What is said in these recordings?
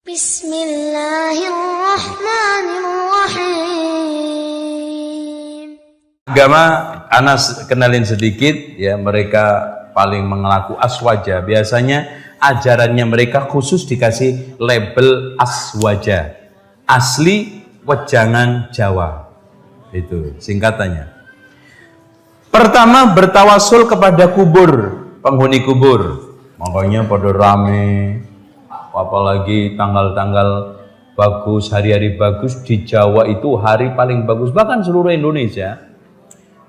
Bismillahirrahmanirrahim. Agama Anas kenalin sedikit ya, mereka paling mengaku aswaja. Biasanya ajarannya mereka khusus dikasih label aswaja, asli wejangan Jawa. Itu singkatannya. Pertama, bertawasul kepada kubur, penghuni kubur. Makanya pada rame, apalagi tanggal-tanggal bagus, hari-hari bagus di Jawa itu hari paling bagus, bahkan seluruh Indonesia.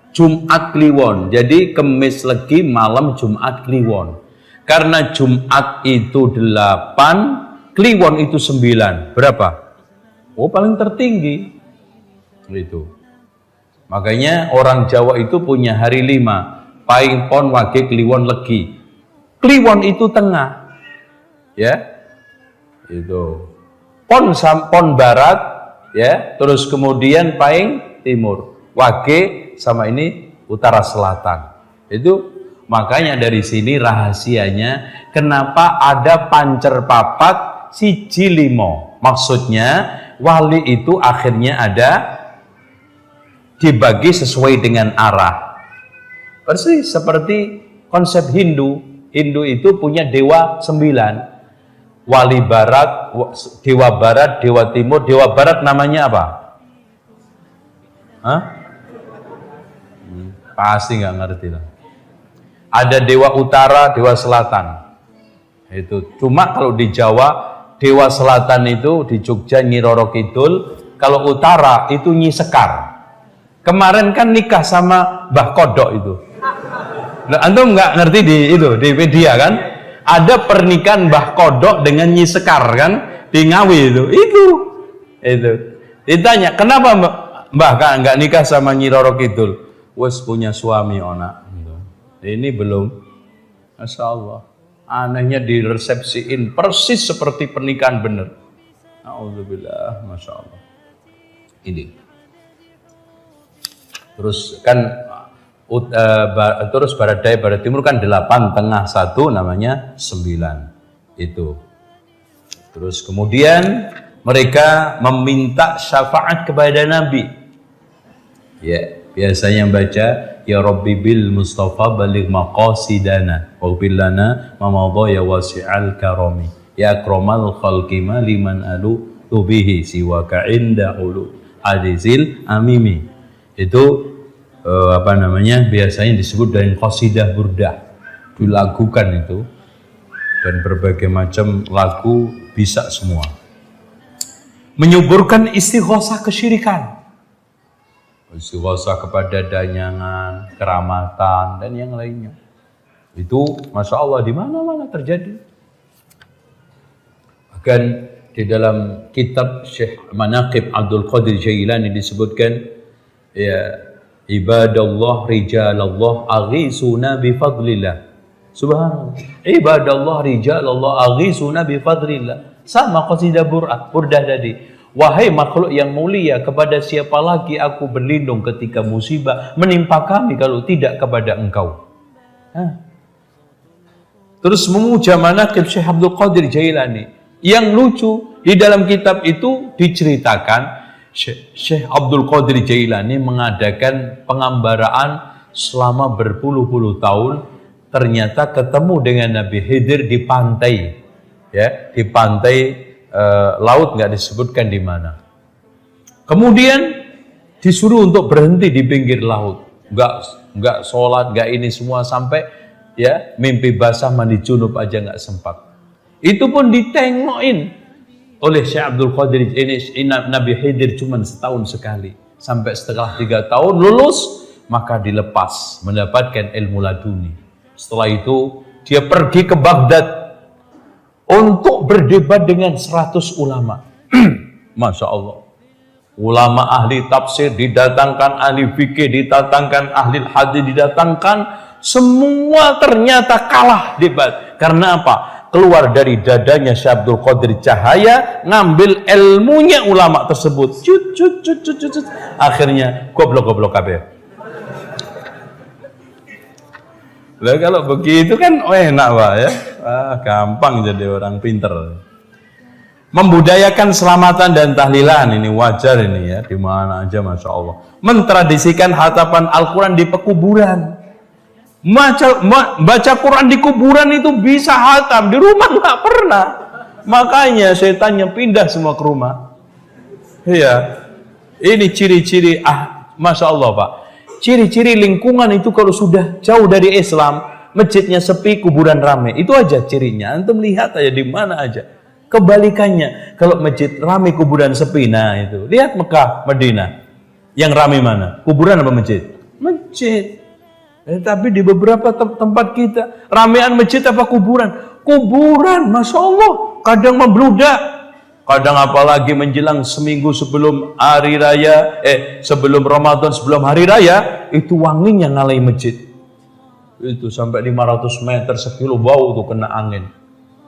Jumat Kliwon, jadi Kemis Legi malam Jumat Kliwon. Karena Jumat itu 8, Kliwon itu 9. Berapa? Oh, paling tertinggi. Itu. Makanya orang Jawa itu punya hari 5. Paing Pon Wage Kliwon Legi. Kliwon itu tengah. Ya. Itu. Pon barat ya, terus kemudian Paing timur. Wage sama ini utara selatan. Itu makanya dari sini rahasianya kenapa ada pancer papat siji limo. Maksudnya wali itu akhirnya ada dibagi sesuai dengan arah. Persis seperti konsep Hindu. Hindu itu punya dewa 9. Wali barat, dewa timur, dewa barat namanya apa? Hah? Pasti nggak ngerti lah. Ada dewa utara, dewa selatan. Itu. Cuma kalau di Jawa, dewa selatan itu di Jogja Nyi Roro Kidul, kalau utara itu Nyi Sekar. Kemarin kan nikah sama Mbah Kodok itu. Nah, antum nggak ngerti di media kan? Ada pernikahan Mbah Kodok dengan Nyi Sekar kan di Ngawi itu. Ditanya, kenapa Mbah nggak nikah sama Nyi Roro Kidul? Wes punya suami onak. Ini belum. Masya Allah. Anehnya diresepsiin persis seperti pernikahan bener. Alhamdulillah, masya Allah. Ini. Terus kan terus barat daya barat timur kan 8, tengah 1 namanya 9. Itu. Terus kemudian mereka meminta syafaat kepada Nabi. Ya, biasanya baca ya Rabbi bil Mustafa baligh maqasidana waghfir lana ma madha ya wasi'al karami ya akramal khalqi liman alu tubihi siwaka inda ulu hadizil amimi. Itu biasanya disebut dengan qasidah burdah, dilagukan itu, dan berbagai macam lagu bisa semua. Menyuburkan istighosah kesyirikan, istighosah kepada danyangan, keramatan, dan yang lainnya. Itu masya Allah di mana-mana terjadi. Bahkan di dalam kitab Syekh Manaqib Abdul Qadir Jailani disebutkan, ya ibadallah rijalallah aghisuna bifadlillah. Subhanallah. Ibadallah rijalallah aghisuna bifadlillah. Sama qasidah burdah tadi. Wahai makhluk yang mulia, kepada siapa lagi aku berlindung ketika musibah menimpa kami kalau tidak kepada engkau. Terus memuja manaqib Syekh Abdul Qadir Jailani. Yang lucu, di dalam kitab itu diceritakan Syekh Abdul Qadir Jailani mengadakan pengambaraan selama berpuluh-puluh tahun. Ternyata ketemu dengan Nabi Khidir di pantai, ya, di pantai laut, nggak disebutkan di mana. Kemudian disuruh untuk berhenti di pinggir laut, nggak sholat, nggak ini semua, sampai ya mimpi basah mandi junub aja nggak sempat. Itu pun ditengokin oleh Syekh Abdul Qadir. Ini Nabi Khidir cuma setahun sekali, sampai setelah 3 tahun lulus maka dilepas mendapatkan ilmu laduni. Setelah itu dia pergi ke Baghdad untuk berdebat dengan 100 ulama. Masya Allah. Ulama ahli tafsir didatangkan, ahli fikih didatangkan, ahli hadis didatangkan, semua ternyata kalah debat. Karena apa? Keluar dari dadanya Syekh Abdul Qadir cahaya, ngambil ilmunya ulama tersebut. Akhirnya goblok-goblok kabeh. Lah kalau begitu kan enak Pak ya. Gampang jadi orang pinter. Membudayakan selamatan dan tahlilan ini wajar ini ya, di mana aja masya Allah. Mentradisikan hatapan Al-Quran di pekuburan. Baca Quran di kuburan itu bisa hatam, di rumah nggak pernah. Makanya setannya pindah semua ke rumah. Iya, ini ciri-ciri masya Allah Pak. Ciri-ciri lingkungan itu kalau sudah jauh dari Islam, masjidnya sepi, kuburan ramai. Itu aja cirinya. Antum lihat aja di mana aja. Kebalikannya, kalau masjid ramai, kuburan sepi, nah itu. Lihat Mekah, Madinah. Yang ramai mana? Kuburan apa masjid? Masjid. Tapi di beberapa tempat kita, ramean masjid apa kuburan? Kuburan, masya Allah. Kadang membludak. Kadang apalagi menjelang seminggu sebelum hari raya, sebelum Ramadan, sebelum hari raya, itu wanginya ngalahin masjid. Itu sampai 500 meter, sekilo bau tuh kena angin.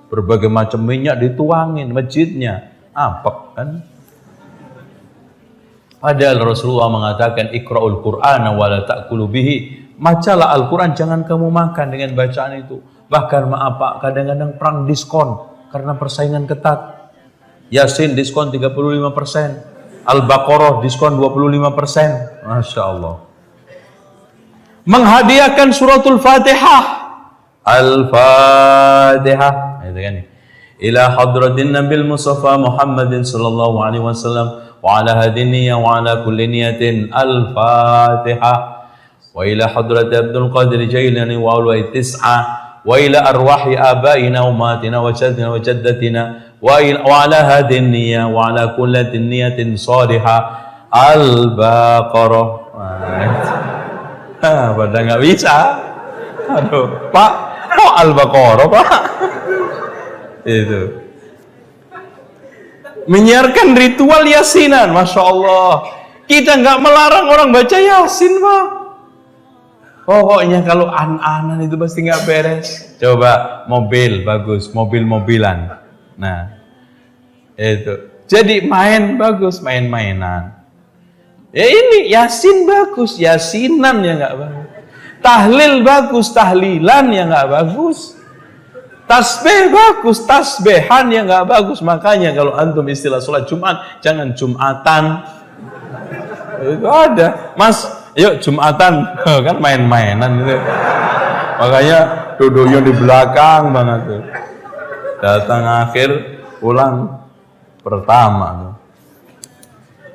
Berbagai macam minyak dituangin masjidnya, apek kan? Padahal Rasulullah mengatakan Iqra'ul Qur'ana wa la ta'kulu bihi. Bacalah Al-Quran, jangan kamu makan dengan bacaan itu. Bahkan maaf Pak, kadang-kadang perang diskon karena persaingan ketat. Yasin diskon 35%, Al-Baqarah diskon 25%. Masya Allah. Menghadiahkan suratul Fatihah. Al-Fatihah. Itu kan. Ila hadratin Nabil Mustafa Muhammadin sallallahu alaihi wasallam wa ala hadiniya wa ala kulli niyatin. Al-Fatihah. Wa ila hadrati Abdul Qadir Jailani wa ulwai tis'ah wa ila arwahi abaina wa umatina wa jaddina wa jaddatina wa ala hadiniya wa ala kulli niyatin salihah. Al-Baqarah. Pada nggak bisa. Aduh, Pak, kok Al-Baqarah, Pak? Itu. Menyiarkan ritual yasinan, masya Allah. Kita nggak melarang orang baca yasin, Pak. Pokoknya kalau an-anan itu pasti nggak beres. Coba mobil bagus, mobil-mobilan. Nah, itu. Jadi main bagus, main-mainan. Ya ini yasin bagus, yasinan ya nggak bagus. Tahlil bagus, tahlilan ya nggak bagus. Tasbih bagus, tasbihan ya nggak bagus. Makanya kalau antum istilah sholat Jumat, jangan Jumatan. Itu ada, Mas. Yuk Jumatan, kan main-mainan gitu. Makanya duduknya di belakang banget tuh. Datang akhir, pulang pertama.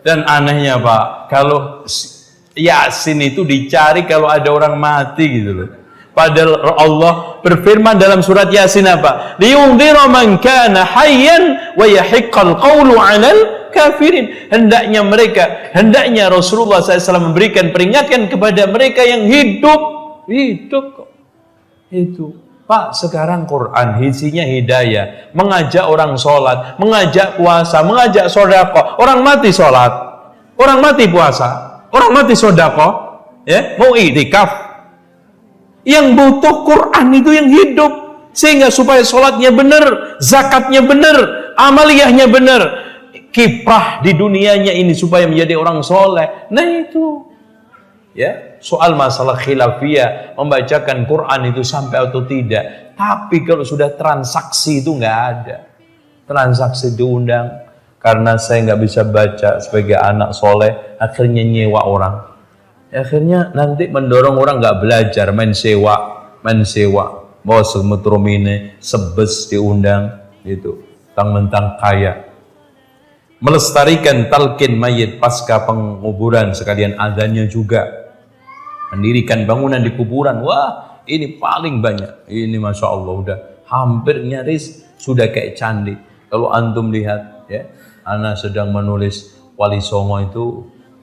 Dan anehnya Pak, kalau Yasin itu dicari kalau ada orang mati gitu loh. Padahal Allah berfirman dalam surat Yasin apa? Liyundhira man kana hayyan wa yahiqqal qawlu 'alal kafirin. Hendaknya Rasulullah SAW memberikan peringatan kepada mereka yang hidup kok. Itu Pak, sekarang Quran isinya hidayah, mengajak orang sholat, mengajak puasa, mengajak sodako. Orang mati sholat, orang mati puasa, orang mati sodako, ya, mau i'tikaf. Yang butuh Quran itu yang hidup, sehingga supaya sholatnya benar, zakatnya benar, amaliyahnya benar, kiprah di dunianya ini supaya menjadi orang soleh. Nah itu, ya, soal masalah khilafiyah, membacakan Quran itu sampai atau tidak. Tapi kalau sudah transaksi itu nggak ada. Transaksi diundang, karena saya nggak bisa baca sebagai anak soleh, akhirnya nyewa orang. Akhirnya nanti mendorong orang nggak belajar, main sewa. Bawa semetromine, sebes diundang, gitu. Mentang-mentang kaya. Melestarikan talqin mayit pasca penguburan, sekalian adanya juga. Mendirikan bangunan di kuburan, wah ini paling banyak. Ini masya Allah udah hampir nyaris sudah kayak candi. Kalau antum lihat, ya, ana sedang menulis Wali Songo itu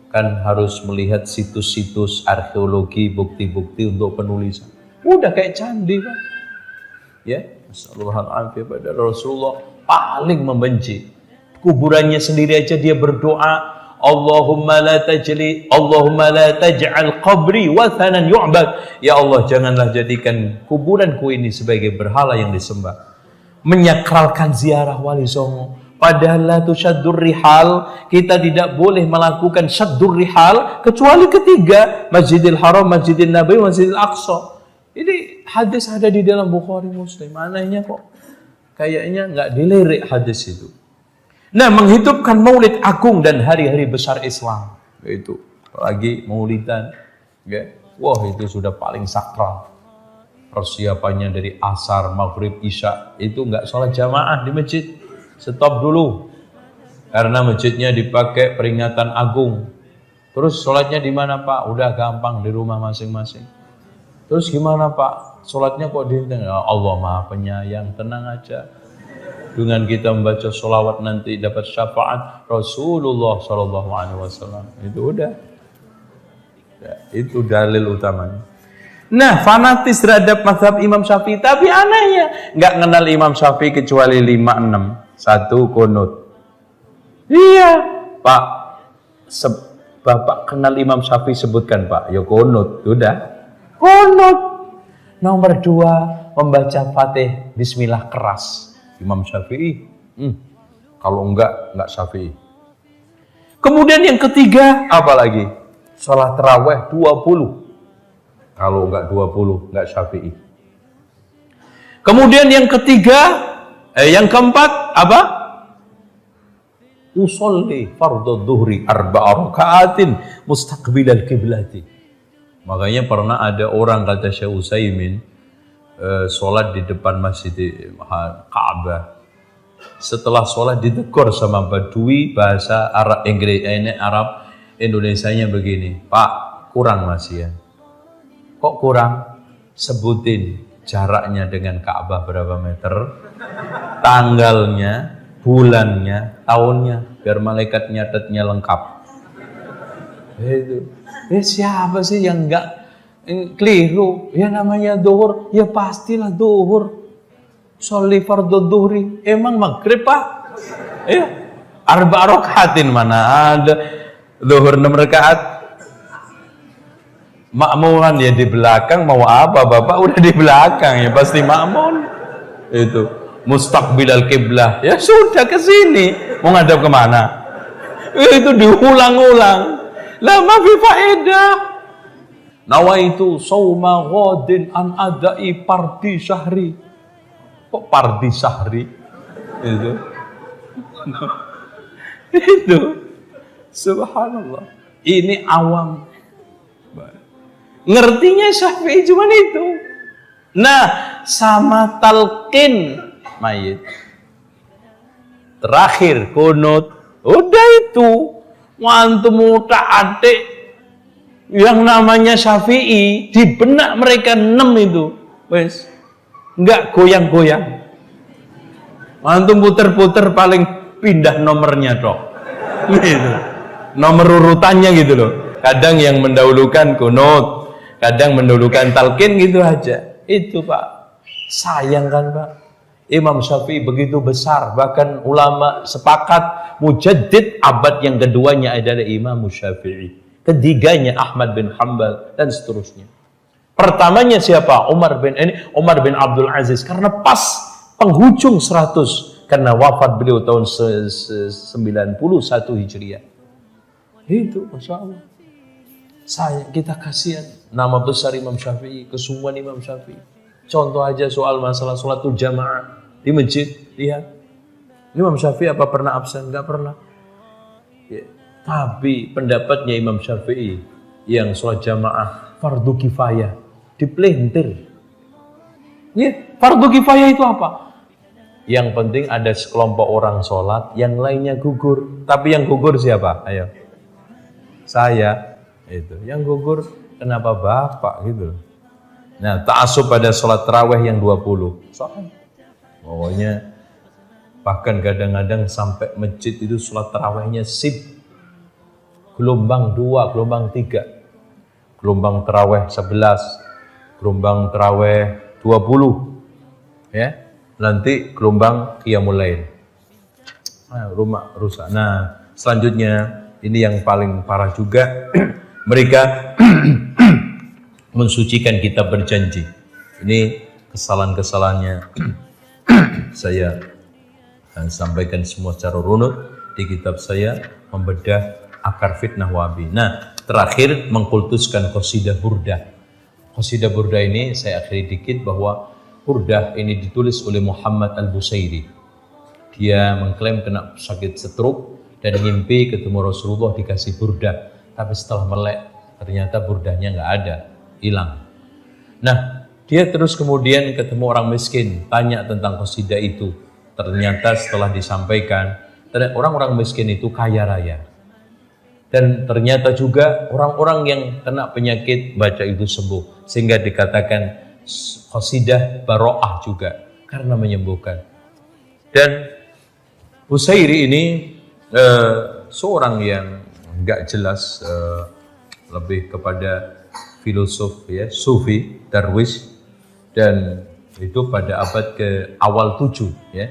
kan harus melihat situs-situs arkeologi, bukti-bukti untuk penulisan. Udah kayak candi kan? Ya, Assalamualaikum pada Rasulullah paling membenci. Kuburannya sendiri aja dia berdoa. Allahumma la taj'al qabri wathanan yu'bad. Ya Allah, janganlah jadikan kuburanku ini sebagai berhala yang disembah. Menyakralkan ziarah Wali Songo. Padahal la tusyaddur rihal, kita tidak boleh melakukan syaddur rihal kecuali ketiga, Masjidil Haram, Masjidil Nabawi, Masjidil Aqsa. Ini hadis ada di dalam Bukhari Muslim. Anehnya kok kayaknya nggak dilirik hadis itu. Nah, menghidupkan maulid agung dan hari-hari besar Islam. Itu lagi maulidan. Ya. Wah, itu sudah paling sakral. Persiapannya dari asar, maghrib, isya. Itu nggak sholat jamaah di masjid. Stop dulu. Karena masjidnya dipakai peringatan agung. Terus sholatnya di mana Pak? Udah gampang, di rumah masing-masing. Terus gimana Pak? Sholatnya kok di ya Allah Maha Penyayang, tenang aja. Dengan kita membaca sholawat nanti dapat syafaat Rasulullah SAW. Itu udah. Ya, itu dalil utamanya. Nah, fanatis terhadap mazhab Imam Syafi'i. Tapi anehnya, nggak kenal Imam Syafi'i kecuali 5-6. 1 kunut. Iya, Pak. Bapak kenal Imam Syafi'i sebutkan Pak. Ya kunut, udah. Kunut. Nomor 2, membaca Fatih Bismillah keras. Imam Syafi'i. Kalau enggak Syafi'i. Kemudian yang ketiga, apa lagi? Sholat tarawih 20. Kalau enggak 20, enggak Syafi'i. Kemudian yang ketiga, yang keempat, apa? Usolli fardhu dhuhri 4 raka'atin mustaqbilal qiblati. Makanya pernah ada orang kata Syekh Utsaimin sholat di depan Masjid Ka'bah. Setelah sholat ditegur sama Badui bahasa Arab Arab Indonesianya begini, Pak, kurang masih ya. Kok kurang? Sebutin jaraknya dengan Ka'bah berapa meter, tanggalnya, bulannya, tahunnya, biar malaikat nyatetnya lengkap. Itu. Siapa sih yang enggak keliru? Ya namanya duhur, ya pastilah duhur. Sholli fardhu dhuhri, emang maghrib Pak? Ya, 4 rakaatin mana ada duhur 6 rakaat. Makmuman ya di belakang, mau apa Bapak udah di belakang ya pasti makmum. Itu mustaqbilal qiblah, ya sudah ke sini, mau ngadap kemana? Itu diulang-ulang. Lah ma fi faedah. Nawaitu shauma ghadin an adai pardi syahri. Kok pardi syahri? Itu. Itu. Subhanallah. Ini awam. Ngertinya Syafi'i cuma itu. Nah, sama talqin mayit. Terakhir kunut. Udah itu. Antum adik yang namanya Syafi'i di benak mereka 6 itu, wes nggak goyang-goyang. Antum puter-puter paling pindah nomornya dok, gitu. Nomor urutannya gitu loh. Kadang yang mendahulukan kunut, kadang mendahulukan talqin gitu aja. Itu Pak, sayang kan Pak. Imam Syafi'i begitu besar, bahkan ulama sepakat mujaddid abad yang keduanya adalah Imam Syafi'i, ketiganya Ahmad bin Hanbal dan seterusnya. Pertamanya siapa? Umar bin Abdul Aziz, karena pas penghujung 100, karena wafat beliau tahun 91 Hijriah. Itu Masya Allah. Kita kasihan nama besar Imam Syafi'i, kesungguhan Imam Syafi'i. Contoh aja soal masalah sholatul jamaah di masjid, lihat. Imam Syafi'i apa pernah absen? Enggak pernah. Ya. Tapi pendapatnya Imam Syafi'i yang sholat jamaah fardu kifayah dipelintir. Ya, fardu kifayah itu apa? Yang penting ada sekelompok orang sholat, yang lainnya gugur. Tapi yang gugur siapa? Ayo. Saya. Itu. Yang gugur kenapa Bapak gitu. Nah, ta'assub pada sholat tarawih yang 20. Soalnya pokoknya bahkan kadang-kadang sampai masjid itu sholat tarawihnya sip. Gelombang 2, gelombang 3. Gelombang tarawih 11, gelombang tarawih 20. Ya. Nanti gelombang qiyamul lail. Nah, rumah rusak. Nah, selanjutnya ini yang paling parah juga. Mereka mensucikan kitab berjanji. Ini kesalahan-kesalahannya saya sampaikan semua secara runut di kitab saya, membedah akar fitnah Wahabi. Nah, terakhir mengkultuskan qasidah burdah. Qasidah burdah ini saya akhiri dikit bahwa burdah ini ditulis oleh Muhammad Al-Busairi. Dia mengklaim kena sakit stroke dan ngimpi ketemu Rasulullah dikasih burdah. Tapi setelah melek ternyata burdahnya nggak ada, hilang. Nah, dia terus kemudian ketemu orang miskin, tanya tentang qasidah itu. Ternyata setelah disampaikan, orang-orang miskin itu kaya raya. Dan ternyata juga orang-orang yang kena penyakit baca itu sembuh. Sehingga dikatakan qasidah baro'ah juga, karena menyembuhkan. Dan Busairi ini seorang yang nggak jelas, lebih kepada filosof ya, sufi, darwis, dan itu pada abad ke awal 7 ya,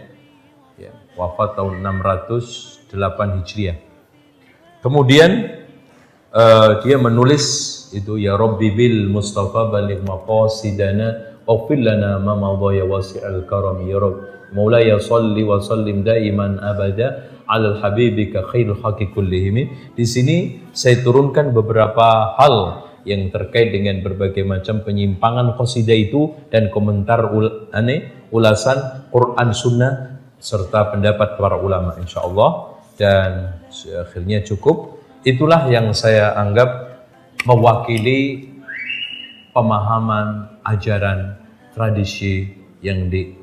wafat tahun 608 Hijriah. Kemudian dia menulis itu, ya Rabbi bil Mustafa baligh maqasidana waghfir lana ma madha ya wasi'al karam ya Rabb Maulaya salli wa sallim daiman abada alal habibika khairul haqi kullihim. Di sini saya turunkan beberapa hal yang terkait dengan berbagai macam penyimpangan qasidah itu dan komentar ulasan Quran Sunnah serta pendapat para ulama insyaallah. Dan akhirnya cukup. Itulah yang saya anggap mewakili pemahaman, ajaran, tradisi yang di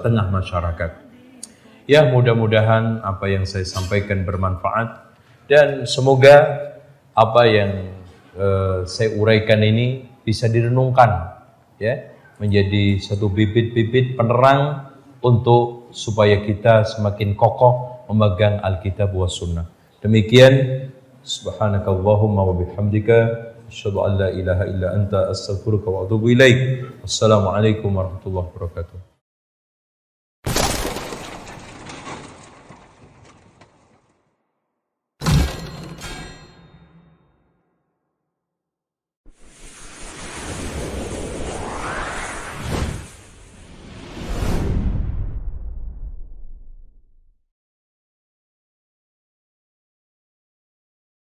tengah masyarakat. Ya, mudah-mudahan apa yang saya sampaikan bermanfaat dan semoga apa yang saya uraikan ini bisa direnungkan ya, menjadi satu bibit-bibit penerang untuk supaya kita semakin kokoh memegang Alkitab wa Sunnah. Demikian, subhanakallahumma wa bihamdika asyhadu an la ilaha illa anta astaghfiruka wa atubu ilaik. Wassalamualaikum warahmatullahi wabarakatuh.